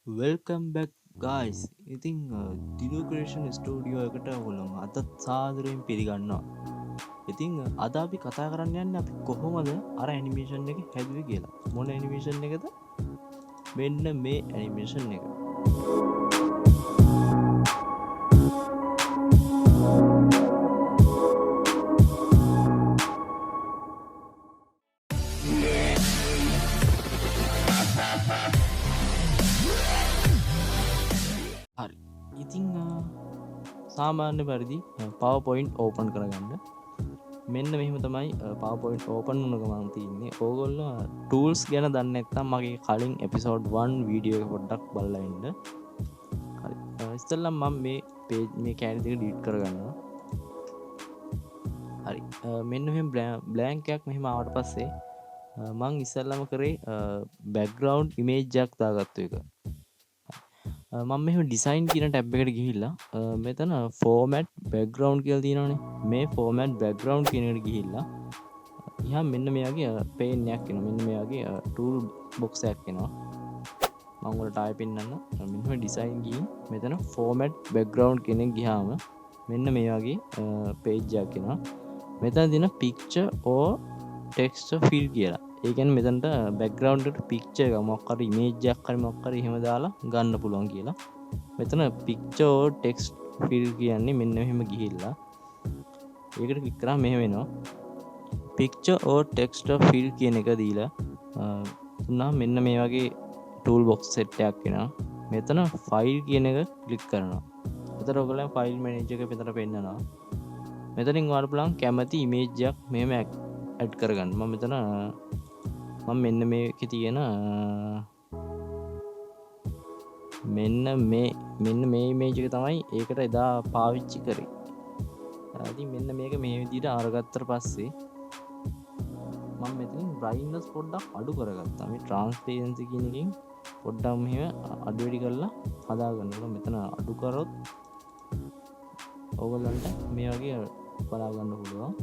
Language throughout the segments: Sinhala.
Welcome back guys. ඉතින් දිලු ක්‍රේෂන් ස්ටූඩියෝ එකට ඔයගොල්ලෝ අදත් සාදරයෙන් පිළිගන්නවා. ඉතින් අද අපි කතා කරන්න යන්නේ අපි කොහොමද අර ඇනිමේෂන් එක හැදුවේ කියලා. මොන ඇනිමේෂන් එකද? මෙන්න මේ ඇනිමේෂන් එක. හරි. ඉතින් සාමාන්‍ය පරිදි PowerPoint ඕපන් කරගන්න. මෙන්න මෙහෙම තමයි PowerPoint ඕපන් වුණ ගමන් තියෙන්නේ. ඕගොල්ලෝ tools ගැන දන්නේ නැත්නම් මගේ කලින් episode 1 වීඩියෝ එක පොඩ්ඩක් බලලා ඉන්න. හරි. ඉතින්ලා මම මේ page මේ කැලේ දෙක delete කරගන්නවා. හරි. මෙන්න මෙහෙම blank එකක් මෙහෙම ආවට පස්සේ මං ඉස්සෙල්ලාම කරේ background image එකක් දාගත්තු එක. මම මෙහෙම design කියන ටැබ් එකට ගිහිල්ලා මෙතන format background කියලා තියෙනවනේ. මේ format background කියන එකට ගිහිල්ලා ඉහා මෙන්න මේ වගේ pane එකක් එනවා. මෙන්න මේ වගේ tool box එකක් එනවා. මම ඔයාලට ආයෙ පෙන්නන්න. මෙන්න design ගිහින් මෙතන format background කියන එක ගියාම මෙන්න මේ වගේ page එකක් එනවා. මෙතන දින picture or text fill කියලා. ඒ කියන්නේ මෙතනට background එකට picture එක මොකක් හරි image එකක් හරි මොකක් හරි එහෙම දාලා ගන්න පුළුවන් කියලා. මෙතන picture or text fill කියන්නේ මෙන්න මෙහෙම ගිහිල්ලා ඒකට ක්ලික් කරාම මෙහෙම වෙනවා. picture or text fill කියන එක දීලා තුනා මෙන්න මේ වගේ tool box set එකක් එනවා. මෙතන file කියන එක ක්ලික් කරනවා. එතකොට ඔයගොල්ලෝ file manager එක මෙතන පෙන්නනවා. මෙතනින් ඔයාලට පුළුවන් කැමති image එකක් මෙහෙම ඇඩ් කරගන්න. මම මෙතන මෙන්න මේකේ තියෙන මෙන්න මේ image එක තමයි ඒකට එදා පාවිච්චි කරේ. ඉතින් මෙන්න මේක මේ විදිහට අරගත්තට පස්සේ මම මෙතනින් brightness පොඩ්ඩක් අඩු කරගත්තා. මේ transparency කියන එකෙන් පොඩ්ඩක් මෙහෙම අඩු වැඩි කරලා හදා ගන්නවා. මෙතන අඩු කරොත් ඕගොල්ලන්ට මේ වගේ බලා ගන්න පුළුවන්.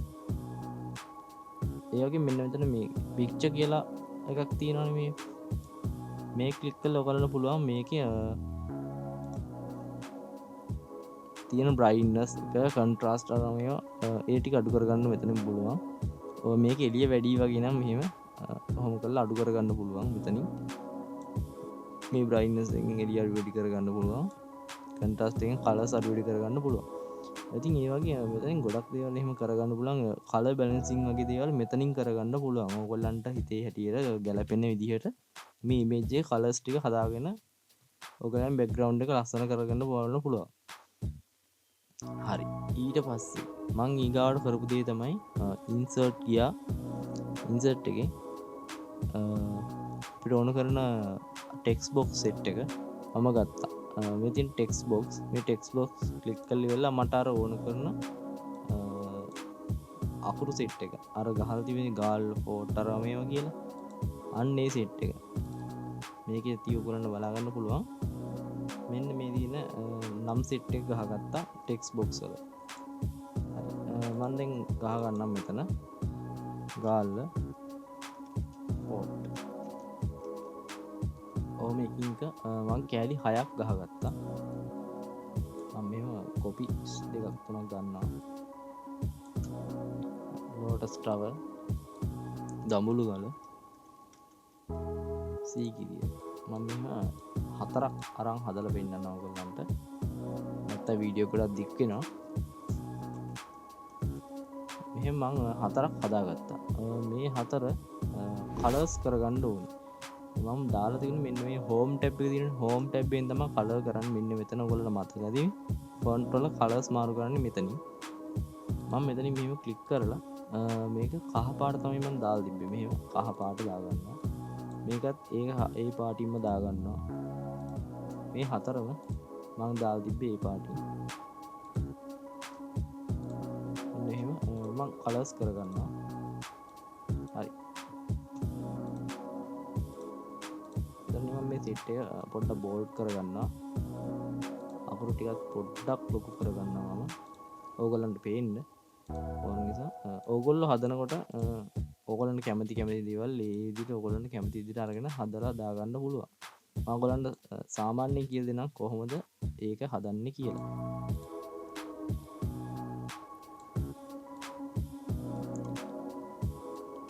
ඒ වගේ මෙන්න මෙතන මේ picture කියලා එකක් තියෙනවනේ මේ ක්ලික් කරලා ඔයගොල්ලන්ට පුළුවන් මේකේ තියෙන brightness එක contrast අර මේවා ඒ ටික අඩු කරගන්න මෙතනින් පුළුවන්. ඔය මේක එළිය වැඩි වගේ නම් මෙහෙම කොහොම කරලා අඩු කරගන්න පුළුවන් මෙතනින්. මේ brightness එකෙන් එළිය අඩු වැඩි කරගන්න පුළුවන්. contrast එකෙන් colors අඩු වැඩි කරගන්න පුළුවන්. ඉතින් ඒ වගේ මෙතනින් ගොඩක් දේවල් එහෙම කරගන්න පුළුවන්. color balancing වගේ දේවල් මෙතනින් කරගන්න පුළුවන්. ඕගොල්ලන්ට හිතේ හැටියට ගැලපෙන විදිහට මේ image එකේ colors ටික හදාගෙන ඕගොල්ලන් background එක ලස්සන කරගන්න පුළුවන්. හරි. ඊට පස්සේ මං ඊගාවට කරපු දේ තමයි insert ගියා. insert එකේ අපිට ඕන කරන text box set එක මම ගත්තා. මේ තියෙන text box මේ text box ක්ලික් කරලා ඉවරලා මට අර ඕන කරන අකුරු set එක අර ගහලා තිබෙන ගාල් ෆෝට් අර මේවා කියලා අන්න ඒ set එක මේකේ තියු කරන්න බලා ගන්න පුළුවන්. මෙන්න මේ දින නම් set එක ගහගත්තා text box වල. හරි. මම දැන් ගහ ගන්නම් මෙතන ගාල් ෆෝට්. මේකින් එක මං කෑලි 6ක් ගහගත්තා. මම මෙහෙම කොපි දෙකක් තුනක් ගන්නවා. lotus tower දඹුලු ගල සීගිරිය මම මෙහෙම 4ක් අරන් හදලා පෙන්නනවා ඔයගොල්ලන්ට. නැත්නම් වීඩියෝ එකක් දික් වෙනවා. මෙහෙම මම 4ක් හදාගත්තා. මේ 4 කලර්ස් කරගන්න ඕනේ. මම දාලා තියෙන මෙන්න මේ home tab එකේ තියෙන home tab එකෙන් තමයි color කරන්නේ. මෙන්න මෙතන ඔයගොල්ලෝ මතක ඇති font වල colors මාරු කරන්නේ මෙතනින්. මම මෙතනින් මෙහෙම ක්ලික් කරලා මේක කහ පාට තමයි මම දාලා තිබ්බේ. මෙහෙම කහ පාට දාගන්නවා. මේකත් ඒ පාටින්ම දාගන්නවා. මේ හතරම මම දාලා තිබ්බේ ඒ පාටින්. මෙහෙම මම colors කරගන්නවා. හරි. මේ සෙට් එක පොඩ්ඩක් බෝල්ඩ් කරගන්නවා. අකුරු ටිකක් පොඩ්ඩක් ලොකු කරගන්නවා මම. ඕගොල්ලන්ට පේන්න ඕන නිසා ඕගොල්ලෝ හදනකොට ඕගොල්ලන්ට කැමති දේවල් ඒ විදිහට ඕගොල්ලන්ට කැමති විදිහට අරගෙන හදලා දාගන්න පුළුවන්. මම ඔයගලන්ට සාමාන්‍යයෙන් කියලා දෙනවා කොහොමද ඒක හදන්නේ කියලා.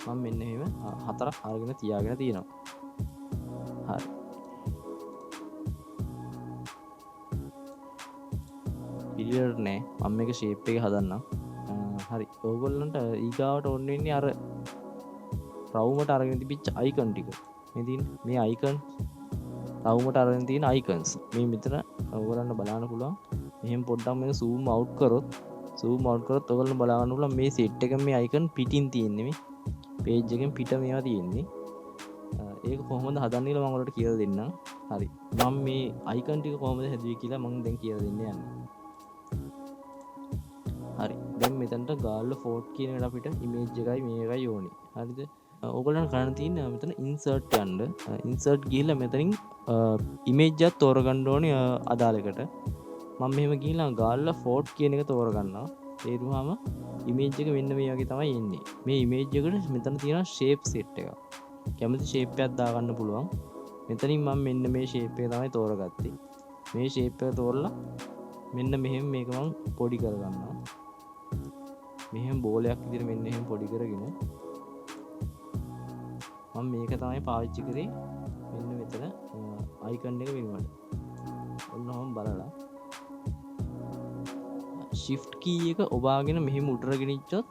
මම මෙන්න එහෙම හතරක් අරගෙන තියාගෙන තියෙනවා. හරි. පිළිවෙලට නෑ. මම මේක ෂේප් එක හදන්නම්. හරි. ඕගොල්ලන්ට ඊගාවට ඕන වෙන්නේ අර රවුමට අරගෙන තිබිච්ච අයිකන් ටික. මේ තියෙන මේ අයිකන් රවුමට අරගෙන තියෙන අයිකන්ස්. මේ මෙතන ඕගොල්ලන්ට බලන්න පුළුවන්. මෙහෙම පොඩ්ඩක් මේක zoom out කරොත් ඔයගොල්ලෝ බලා ගන්න පුළුවන් මේ සෙට් එකෙන් මේ අයිකන් පිටින් තියෙන්නේ මේ page එකෙන් පිට මේවා තියෙන්නේ. ඒක කොහොමද හදන්නේ කියලා මම ඔයාලට කියලා දෙන්නම්. හරි. මම මේ අයිකන් ටික කොහොමද හැදුවේ කියලා මම දැන් කියලා දෙන්න යන්නේ. හරි. දැන් මෙතනට ගාල්ල ෆෝට් කියන එකට අපිට ඉමේජ් එකයි මේකයි ඕනේ. හරිද? ඕගොල්ලන්ට කරන්න තියෙන්නේ මෙතන insert යන්න. insert ගිහිල්ලා මෙතනින් ඉමේජ් එකක් තෝරගන්න ඕනේ අදාළ එකට. මම මෙහෙම ගිහිල්ලා ගාල්ල ෆෝට් කියන එක තෝරගන්නවා. තේරුවාම ඉමේජ් එක මෙන්න මේ වගේ තමයි එන්නේ. මේ ඉමේජ් එකට මෙතන තියෙනවා shape set එක. කැමති shape එකක් දාගන්න පුළුවන්. මෙතනින් මම මෙන්න මේ shape එක තමයි තෝරගත්තේ. මේ shape එක තෝරලා මෙන්න මෙහෙම මේක මම පොඩි කරගන්නවා. මෙහෙම බෝලයක් විදිහට මෙන්න එහෙම පොඩි කරගෙන මම මේක තමයි පාවිච්චි කරේ මෙන්න මෙතන අයිකන් එක වෙනුවට. ඔන්නෝම බලලා shift key එක ඔබාගෙන මෙහෙම උඩට ගෙනිච්චොත්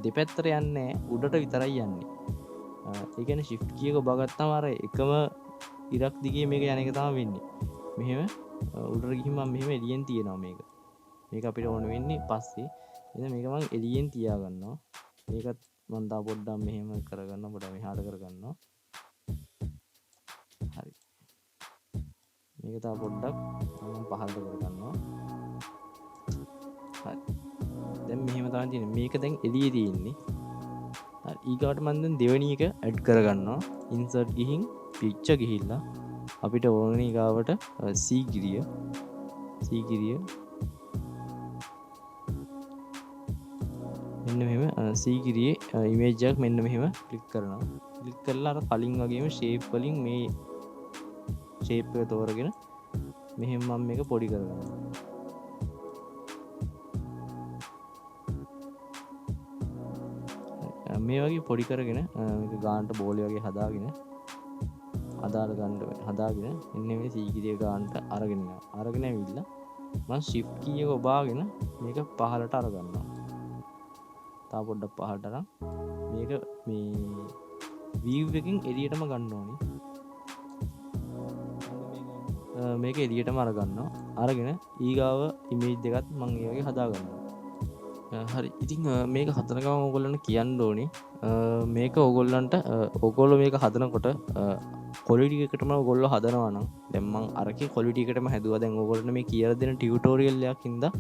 දෙපැත්තට යන්නේ නැහැ උඩට විතරයි යන්නේ. ඒ කියන්නේ shift key එක ඔබාගත්තාම අර එකම ඉරක් දිගේ මේක යන එක තමයි වෙන්නේ. මෙහෙම උඩට ගිහින් මම මෙහෙම එළියෙන් තියනවා මේක. මේක අපිට ඕන වෙන්නේ පස්සේ. එහෙනම් මේක මම එළියෙන් තියා ගන්නවා. මේකත් මම තා පොඩ්ඩක් මෙහෙම කරගන්න පොඩ්ඩක් මෙහාට කරගන්නවා. හරි. මේක තා පොඩ්ඩක් මම පහළට කරගන්නවා. හරි. දැන් මෙහෙම තමයි තියෙන්නේ. මේක දැන් එළියේ තියෙන්නේ. හරි. ඊගාට මම දැන් දෙවෙනි එක ඇඩ් කරගන්නවා. insert ගිහින් picture ගිහිල්ලා අපිට ඕන ඊගාවට C ගිරිය මෙන්න මෙහෙම C ගිරියේ ඉමේජ් එකක් මෙන්න මෙහෙම ක්ලික් කරනවා. ක්ලික් කරලා අර කලින් වගේම shape වලින් මේ shape එක තෝරගෙන මෙහෙම මම මේක පොඩි කරගන්නවා. මේ වගේ පොඩි කරගෙන මේක ගානට බෝලේ වගේ හදාගෙන එන්න මේ C ගිරිය ගානට අරගෙන යනවා. අරගෙන ඇවිල්ලා මම shift key එක ඔබාගෙන මේක පහළට අරගන්නවා. තා පොඩ්ඩක් පහළට අරන් මේක මේ view එකකින් එළියටම ගන්න ඕනේ. මේක එළියටම අරගන්නවා. අරගෙන ඊගාව ඉමේජ් එකත් මම ඒ වගේ හදාගන්නවා. හරි. ඉතින් මේක හදන ගමන් ඕගොල්ලන්ට කියන්න ඕනේ මේක ඕගොල්ලෝ මේක හදනකොට quality එකටම ඕගොල්ලෝ හදනවා නම් දැන් මම අරකේ quality එකටම හැදුවා. දැන් ඕගොල්ලන්ට මේ කියලා දෙන ටියුටෝරියල් එකක් ඉඳලා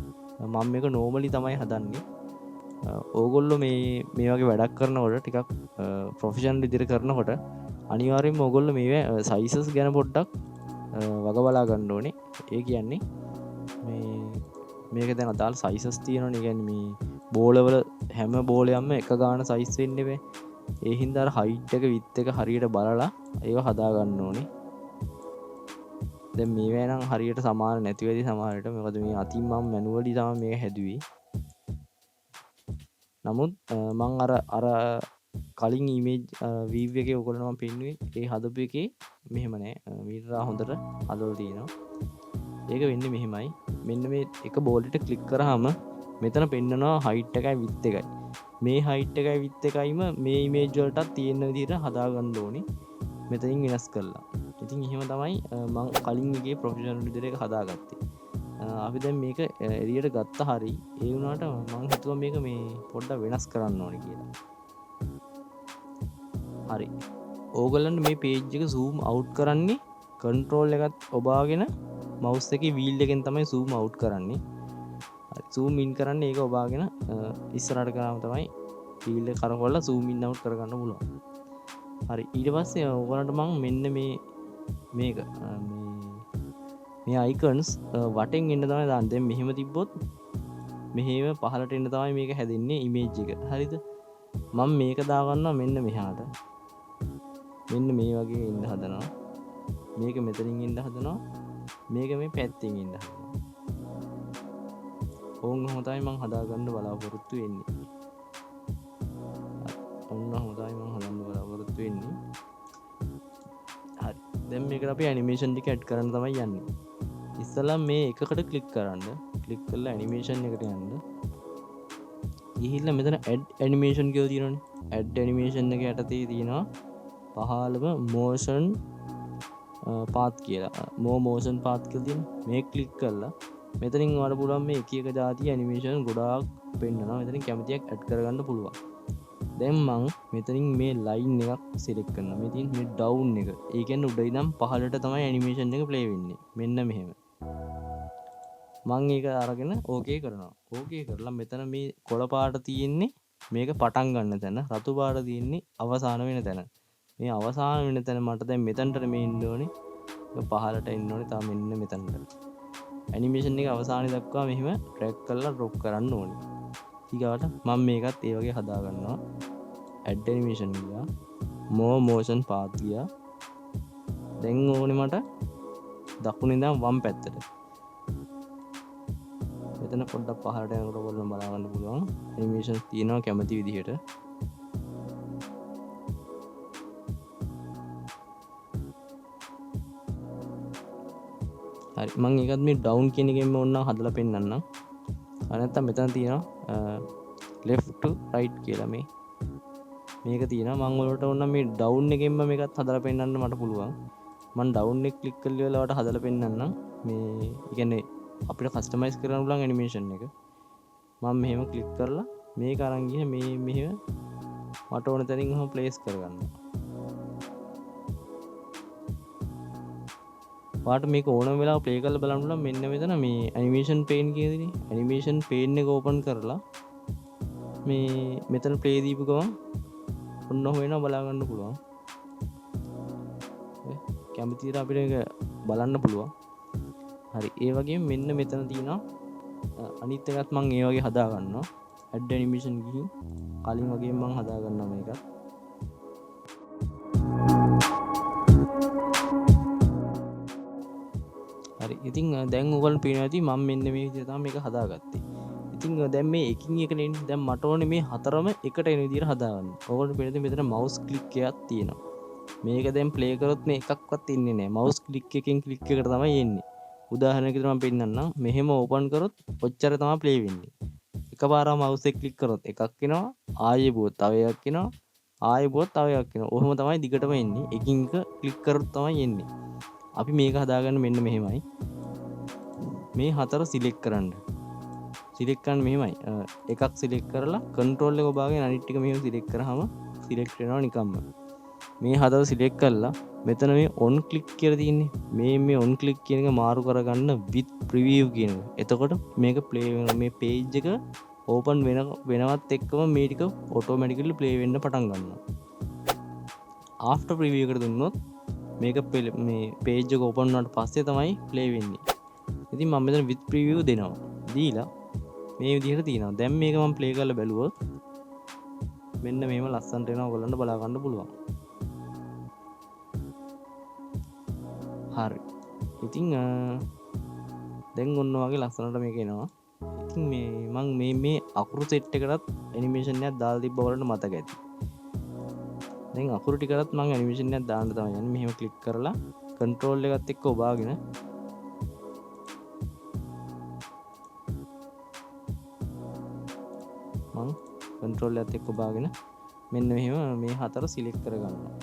මම මේක normally තමයි හදන්නේ. ඕගොල්ලෝ මේ වගේ වැඩක් කරනකොට ටිකක් ප්‍රොෆෙෂනල් විදිහට කරනකොට අනිවාර්යයෙන්ම ඕගොල්ලෝ මේ sizes ගැන පොඩ්ඩක් වග බලා ගන්න ඕනේ. ඒ කියන්නේ මේක දැන් අදාළ sizes තියෙනවනේ. ඒ කියන්නේ මේ බෝලවල හැම බෝලයක්ම එක ගාන size වෙන්නේ බෑ. ඒ හින්දා අර height එක width එක හරියට බලලා ඒව හදා ගන්න ඕනේ. දැන් මේවා නම් හරියට සමාන නැති වෙයි සමහරට. මොකද මේ අතින් මම මැනුවලි තමයි මේක හැදුවේ. නමුත් මං අර කලින් ඉමේජ් වීව් එකේ ඔයගොල්ලෝ මම පෙන්නුවේ ඒ හදපු එකේ මෙහෙම නෑ. මීටරා හොඳට හදලා තියෙනවා. ඒක වෙන්නේ මෙහෙමයි. මෙන්න මේ එක බෝලෙට ක්ලික් කරාම මෙතන පෙන්නනවා height එකයි width එකයි. මේ height එකයි width එකයිම මේ ඉමේජ් වලටත් තියෙන විදිහට හදා ගන්න ඕනේ. මෙතනින් වෙනස් කරලා. ඉතින් එහෙම තමයි මම කලින් එකේ ප්‍රොෆෙෂනල් විදිහට ඒක හදාගත්තේ. අපි දැන් මේක එළියට ගත්ත හරි ඒ වුණාට මම හිතුවා මේක මේ පොඩ්ඩක් වෙනස් කරන්න ඕනේ කියලා. හරි. ඕගොල්ලන්ට මේ page එක zoom out කරන්නේ control එකත් ඔබාගෙන mouse එකේ wheel එකෙන් තමයි zoom out කරන්නේ. හරි. zoom in කරන්නේ ඒක ඔබාගෙන ඉස්සරහට කරාම තමයි wheel එක කරකවලා zoom in out කරගන්න පුළුවන්. හරි. ඊට පස්සේ ඕගොල්ලන්ට මම මෙන්න මේක මේ icons වටෙන් එන්න තමයි දාන්නේ. දැන් මෙහෙම තිබ්බොත් මෙහෙම පහළට එන්න තමයි මේක හැදෙන්නේ image එක. හරිද? මම මේක දාගන්නවා මෙන්න මෙහාට. මෙන්න මේ වගේ එන්න හදනවා. මේක මෙතනින් ඉන්න හදනවා, මේක මේ පැත්තෙන් ඉන්න හදනවා. ඕන් හොතයි මං හදාගන්න බලාපොරොත්තු වෙන්නේ. ඔන්න හොතයි මං හදන්න බලාපොරොත්තු වෙන්නේ. හරි, දැන් මේකට අපි ඇනිමේෂන් ටික ඇඩ් කරන්න තමයි යන්නේ. ඉස්සලා මේ එකකට ක්ලික් කරන්න, ක්ලික් කරලා ඇනිමේෂන් එකට යන්න. ගිහිල්ලා මෙතන ඇඩ් ඇනිමේෂන් කියලා තියෙනවනේ. ඇඩ් ඇනිමේෂන් එක යටතේ තියෙනවා 15ම මෝෂන් පාත් කියලා. මෝෂන් පාත් කියලා තියෙනවා. මේක ක්ලික් කරලා මෙතනින් ඔයාලට පුළුවන් මේ එක එක જાති ඇනිමේෂන් ගොඩාක් පෙන්නනවා. මෙතනින් කැමතියක් ඇඩ් කරගන්න පුළුවන්. දැන් මං මෙතනින් මේ ලයින් එකක් සිලෙක්ට් කරනවා. මේ තියෙන මේ ඩවුන් එක. ඒ කියන්නේ උඩ ඉඳන් පහළට තමයි ඇනිමේෂන් එක ප්ලේ වෙන්නේ. මෙන්න මෙහෙම. මං ඒක අරගෙන ඕකේ කරනවා. ඕකේ කරලා මෙතන මේ කොළ පාට තියෙන්නේ මේක පටන් ගන්න තැන. රතු පාට තියෙන්නේ අවසාන වෙන තැන. මේ අවසාන වෙන තැන මට දැන් මෙතනට මේ ඉන්න ඕනේ. ඒක පහළට එන්න ඕනේ. තා මෙන්න මෙතනට. ඇනිමේෂන් එක අවසානයේ දක්වා මෙහෙම ඩ්‍රැග් කරලා ඩ්‍රොප් කරන්න ඕනේ. ඊගාට මම මේකත් ඒ වගේ හදා ගන්නවා. ඇඩ් ඇනිමේෂන් ගියා. මෝෂන් පාත් ගියා. දැන් ඕනේ මට දකුණේ ඉඳන් වම් පැත්තට. මෙතන පොඩ්ඩක් පහළට යනකොට ඔයගොල්ලෝ බලා ගන්න පුළුවන්. ඇනිමේෂන් තියෙනවා කැමති විදිහට. හරි, මම ඒකත් මේ ඩවුන් කියන එකෙන්ම ඕනනම් හදලා පෙන්නන්නම්. නැත්නම් මෙතන තියෙනවා left to right කියලා මේක තියෙනවා. මම ඔයාලට ඕනනම් මේ ඩවුන් එකෙන්ම මේකත් හදලා පෙන්නන්න මට පුළුවන්. මම ඩවුන් එක ක්ලික් කරලා ඔයාලට හදලා පෙන්නන්නම්. මේ කියන්නේ අපිට කස්ටමයිස් කරන්න පුළුවන් ඇනිමේෂන් එක. මම මෙහෙම ක්ලික් කරලා මේක අරන් ගිහ මේ මෙහෙම මට ඕන තැනින් ඔහොම ප්ලේස් කරගන්නවා. පාට මේක ඕනම වෙලාව ප්ලේ කරලා බලන්න පුළුවන්. මෙන්න මෙතන මේ ඇනිමේෂන් පේන් කියලානේ. ඇනිමේෂන් පේන් එක ඕපන් කරලා මේ මෙතන ප්ලේ දීපු ගමන් ඔන්න ඔහොම වෙනවා බලා ගන්න පුළුවන්. කැමති විදිහට අපිට මේක බලන්න පුළුවන්. හරි, ඒ වගේම මෙන්න මෙතන තියෙනවා අනිත් එකත් මම ඒ වගේ හදා ගන්නවා. ඇඩ් ඇනිමේෂන් ගිහින් කලින් වගේම මම හදා ගන්නවා මේකත්. හරි, ඉතින් දැන් ඔයගොල්ලෝ පේනවා ඇති මම මෙන්න මේ විදිහට තමයි මේක හදාගත්තේ. ඉතින් දැන් මේ එකින් එකට එන්නේ. දැන් මට ඕනේ මේ හතරම එකට එන විදිහට හදාගන්න. ඔයගොල්ලෝ පේනද මෙතන මවුස් ක්ලික් එකක් තියෙනවා. මේක දැන් ප්ලේ කරොත් මේ එකක්වත් ඉන්නේ නැහැ. මවුස් ක්ලික් එකෙන් ක්ලික් එකට තමයි එන්නේ. උදාහරණයකට මම පෙන්නන්නම්. මෙහෙම ඕපන් කරොත් ඔච්චර තමයි ප්ලේ වෙන්නේ. එකපාරම මවුස් එක ක්ලික් කරොත් එකක් එනවා. ආයෙ බුවොත් තව එකක් එනවා. ආයෙ බුවොත් තව එකක් එනවා. ඔහොම තමයි දිගටම එන්නේ. එකින් එක ක්ලික් කරොත් තමයි එන්නේ. අපි මේක හදාගන්න මෙන්න මෙහෙමයි. මේ හතර සිලෙක්ට් කරන්න. සිලෙක්ට් කරන්න මෙහෙමයි. එකක් සිලෙක්ට් කරලා කන්ට්‍රෝල් එක ඔබාගෙන අනිත් ටික මෙහෙම සිලෙක්ට් කරාම සිලෙක්ට් වෙනවා නිකම්ම. මේ හතර සිලෙක්ට් කරලා මෙතන මේ on click කියලා තියෙන්නේ. මේ on click කියන එක මාරු කරගන්න with preview කියන එක. එතකොට මේක play වෙනවා. මේ page එක open වෙනවත් එක්කම මේ ටික automatically play වෙන්න පටන් ගන්නවා. after preview එකට දුන්නොත් මේක මේ page එක open වුණාට පස්සේ තමයි play වෙන්නේ. ඉතින් මම මෙතන with preview දෙනවා. දීලා මේ විදිහට තියෙනවා. දැන් මේක මම play කරලා බැලුවොත් මෙන්න මෙහෙම ලස්සනට එනවා. ඔයගොල්ලන්ට බලා ගන්න පුළුවන්. හරි, ඉතින් දැන් ඔන්න වගේ ලස්සනට මේක එනවා. ඉතින් මේ මම මේ අකුරු සෙට් එකටත් ඇනිමේෂන් එකක් දාලා තිබ්බ ඔයාලට මතක ඇති. දැන් අකුරු ටිකටත් මම ඇනිමේෂන් එකක් දාන්න තමයි යන්නේ. මෙහෙම ක්ලික් කරලා කන්ට්‍රෝල් එකත් එක්ක ඔබාගෙන මම කන්ට්‍රෝල් එකත් එක්ක ඔබාගෙන මෙන්න මෙහෙම මේ හතර සිලෙක්ට් කරගන්නවා.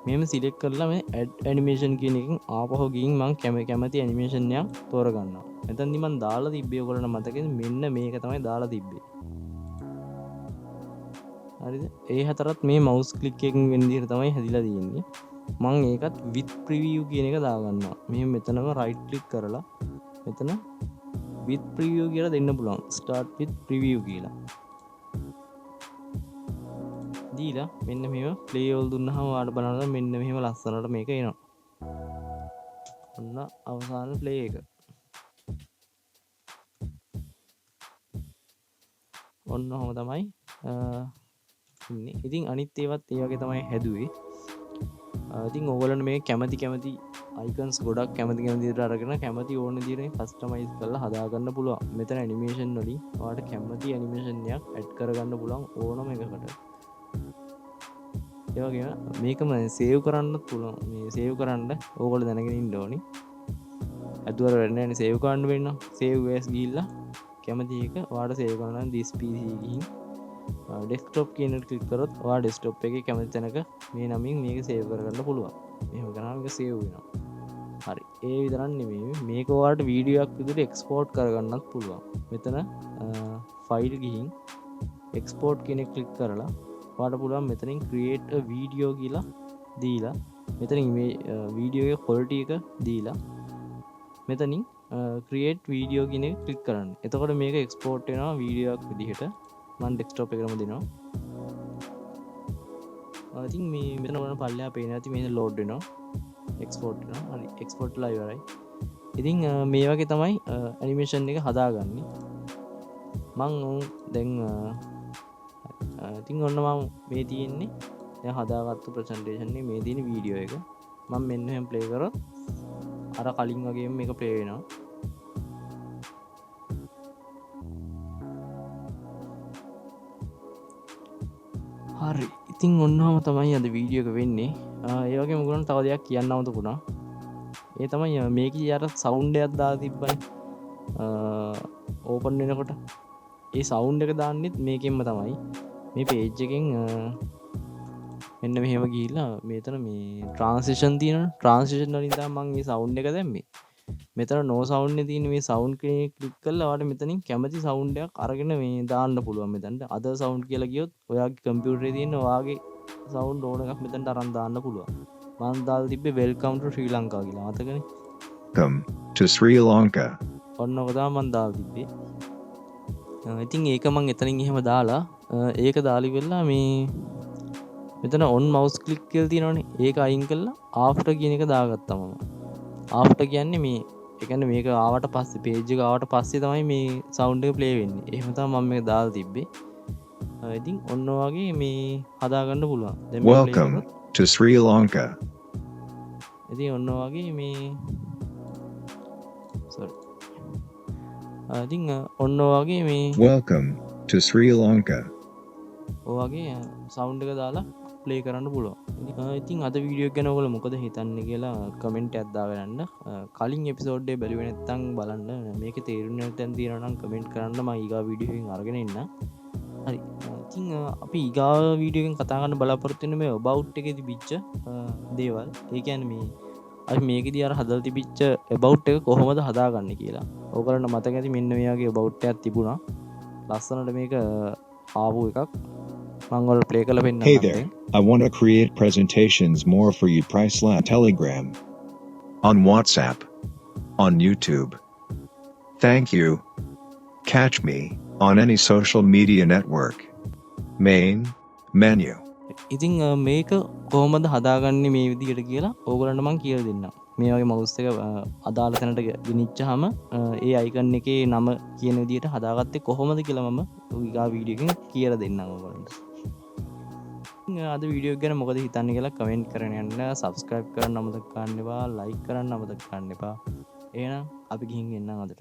මෙහෙම සිලෙක්ට් කරලා මේ ඇඩ් ඇනිමේෂන් කියන එකෙන් ආපහු ගිහින් මම කැමති ඇනිමේෂන් එකක් තෝරගන්නවා. මෙතනදි මම දාලා තිබ්බේ ඔයගොල්ලන්ට මතකද? මෙන්න මේක තමයි දාලා තිබ්බේ. හරිද? ඒ හතරත් මේ මවුස් ක්ලික් එකකින් වෙන විදිහට තමයි හැදිලා තියෙන්නේ. මම ඒකත් with preview කියන එක දාගන්නවා. මෙහෙම මෙතනම right click කරලා මෙතන with preview කියලා දෙන්න පුළුවන්. start with preview කියලා. දීලා මෙන්න මෙහෙම play all දුන්නාම ඔයාලට බලන්න මෙන්න මෙහෙම ලස්සනට මේක එනවා. ඔන්න අවසාන play එක. ඔන්න ඔහොම තමයි ඉන්නේ. ඉතින් අනිත් ඒවත් ඒ වගේ තමයි හැදුවේ. ඉතින් ඕගොල්ලන්ට මේ කැමති icons ගොඩක් කැමති විදිහට අරගෙන කැමති ඕන විදිහට කස්ටමයිස් කරලා හදා ගන්න පුළුවන්. මෙතන ඇනිමේෂන් වලින් ඔයාලට කැමති ඇනිමේෂන් එකක් ඇඩ් කරගන්න පුළුවන් ඕනම එකකට. ඒ වගේම මේකම සේව් කරන්නත් පුළුවන්. මේ සේව් කරන්න ඕගොල්ලෝ දැනගෙන ඉන්න ඕනි. අදුවර වෙන්නේ නැහැ සේව් කරන්න වෙන්න. සේව් as ගිහිල්ලා කැමති එක ඔයාලට සේව් කරන්න නම් this pc ගිහින් ඩෙස්ක්ටොප් කියන එක ක්ලික් කරොත් ඔයා ඩෙස්ක්ටොප් එකේ කැමති තැනක මේ නමින් මේක සේව් කරගන්න පුළුවන්. මෙහෙම කරාම මේක සේව් වෙනවා. හරි. ඒ විතරක් නෙමෙයි මේක ඔයාලට වීඩියෝ එකක් විදිහට එක්ස්පෝර්ට් කරගන්නත් පුළුවන්. මෙතන ෆයිල් ගිහින් එක්ස්පෝර්ට් කියන එක ක්ලික් කරලා ඔයාලට පුළුවන් මෙතනින් create a video කියලා දීලා මෙතනින් මේ වීඩියෝ එකේ quality එක දීලා මෙතනින් create video කියන එක ක්ලික් කරන්න. එතකොට මේක එක්ස්පෝර්ට් වෙනවා වීඩියෝ එකක් විදිහට. මම ඩෙස්ක්ටොප් එකටම දෙනවා. I think මේ මෙතන වුණ පල්ලෙහා පේන ඇති මේ ලෝඩ් වෙනවා. එක්ස්පෝර්ට් වෙනවා. හරි එක්ස්පෝර්ට් ලා ඉවරයි. ඉතින් මේ වගේ තමයි ඇනිමේෂන් එක හදාගන්නේ. මම දැන් ඉතින් ඔන්න මම මේ තියෙන්නේ දැන් හදාගත්තු ප්‍රසන්ටේෂන් එකේ මේ තියෙන වීඩියෝ එක. මම මෙන්න එහෙම ප්ලේ කරොත් අර කලින් වගේම මේක ප්ලේ වෙනවා. හරි. ඉතින් ඔන්නම තමයි අද වීඩියෝ එක වෙන්නේ. ඒ වගේම ගුණ තව දෙයක් කියන්න අවුතුණා. ඒ තමයි මේකේ අර සවුන්ඩ් එකක් දාලා තිබ්බනේ. ඕපන් වෙනකොට ඒ සවුන්ඩ් එක දාන්නෙත් මේකෙන්ම තමයි. මේ පේජ් එකෙන් මෙන්න මෙහෙම ගිහිල්ලා මෙතන මේ ට්‍රාන්සිෂන් තියෙනවා. ට්‍රාන්සිෂන් වලින් තමයි මම මේ සවුන්ඩ් එක දැම්මේ. මෙතන නෝ සවුන්ඩ් එකේ තියෙන මේ සවුන්ඩ් කෙනෙක් ක්ලික් කරලා ඔයාලට මෙතනින් කැමති සවුන්ඩ් එකක් අරගෙන මේ දාන්න පුළුවන් මෙතනට. අදර් සවුන්ඩ් කියලා ගියොත් ඔයාගේ කම්පියුටරේ තියෙන ඔයාගේ සවුන්ඩ් ඕන එකක් මෙතනට අරන් දාන්න පුළුවන්. මම දාලා තිබ්බේ වෙල්කම් ටු ශ්‍රී ලංකා කියලා. මතකනේ? Welcome to Sri Lanka. ඔන්න ඔක තමයි මම දාලා තිබ්බේ. ඉතින් ඒක මම එතනින් එහෙම දාලා ඒක දාලි වෙලා මේ මෙතන on mouse click කියලා තියෙනවනේ. ඒක අයින් කරලා after කියන එක දාගත්තා මම. after කියන්නේ මේ ඒ කියන්නේ මේක ආවට පස්සේ page එක ආවට පස්සේ තමයි මේ sound එක play වෙන්නේ. එහෙම තමයි මම මේක දාලා තිබ්බේ. ඉතින් ඔන්න වගේ මේ හදා ගන්න පුළුවන්. දැන් මේ Welcome to Sri Lanka. ඉතින් ඔන්න වගේ මේ sorry. ඉතින් ඔන්න වගේ මේ Welcome to Sri Lanka. ඔයගේ සවුන්ඩ් එක දාලා ප්ලේ කරන්න පුළුවන්. ඉතින් අද වීඩියෝ එක ගැන ඔයගොල්ලෝ මොකද හිතන්නේ කියලා කමෙන්ට් එකක් දාගන්න. කලින් එපිසෝඩ් එක බැලුවේ නැත්නම් බලන්න. මේකේ තේරුන්නේ නැත්නම් තියෙනවා නම් කමෙන්ට් කරන්න මම ඊගා වීඩියෝ එකෙන් අරගෙන එන්න. හරි. ඉතින් අපි ඊගා වීඩියෝ එකෙන් කතා කරන්න බලාපොරොත්තු වෙන්නේ මේ about එකේ තිබිච්ච දේවල්. ඒ කියන්නේ මේ අපි මේකෙදී අර හදලා තිබිච්ච about එක කොහොමද හදාගන්නේ කියලා. ඕගොල්ලන්ට මතක ඇති මෙන්න මේ වගේ about එකක් තිබුණා. ලස්සනට මේක ආපු එකක්. මම ඔයාලට ප්ලේ කරලා පෙන්නන්නම්. Hey there, I want to create presentations more for you. Pixallab, Telegram, on WhatsApp, on YouTube. Thank you. Catch me on any social media network. Main menu. ඉතින් මේක කොහොමද හදාගන්නේ මේ විදිහට කියලා ඕගොල්ලන්ට මම කියලා දෙන්නම්. මේ වගේ මවුස් එක අදාළ තැනට ගෙනිච්චාම ඒ අයිකන් එකේ නම කියන විදිහට හදාගත්තේ කොහොමද කියලා මම ඊගා වීඩියෝ එකෙන් කියලා දෙන්නම් ඕගොල්ලන්ට. අද වීඩියෝ එක ගැන මොකද හිතන්නේ කියලා කමෙන්ට් කරන්න යන්න. සබ්ස්ක්‍රයිබ් කරන්න අමතක කරන්න එපා. ලයික් කරන්න අමතක කරන්න එපා. එහෙනම් අපි ගිහින් එන්නම් අදට.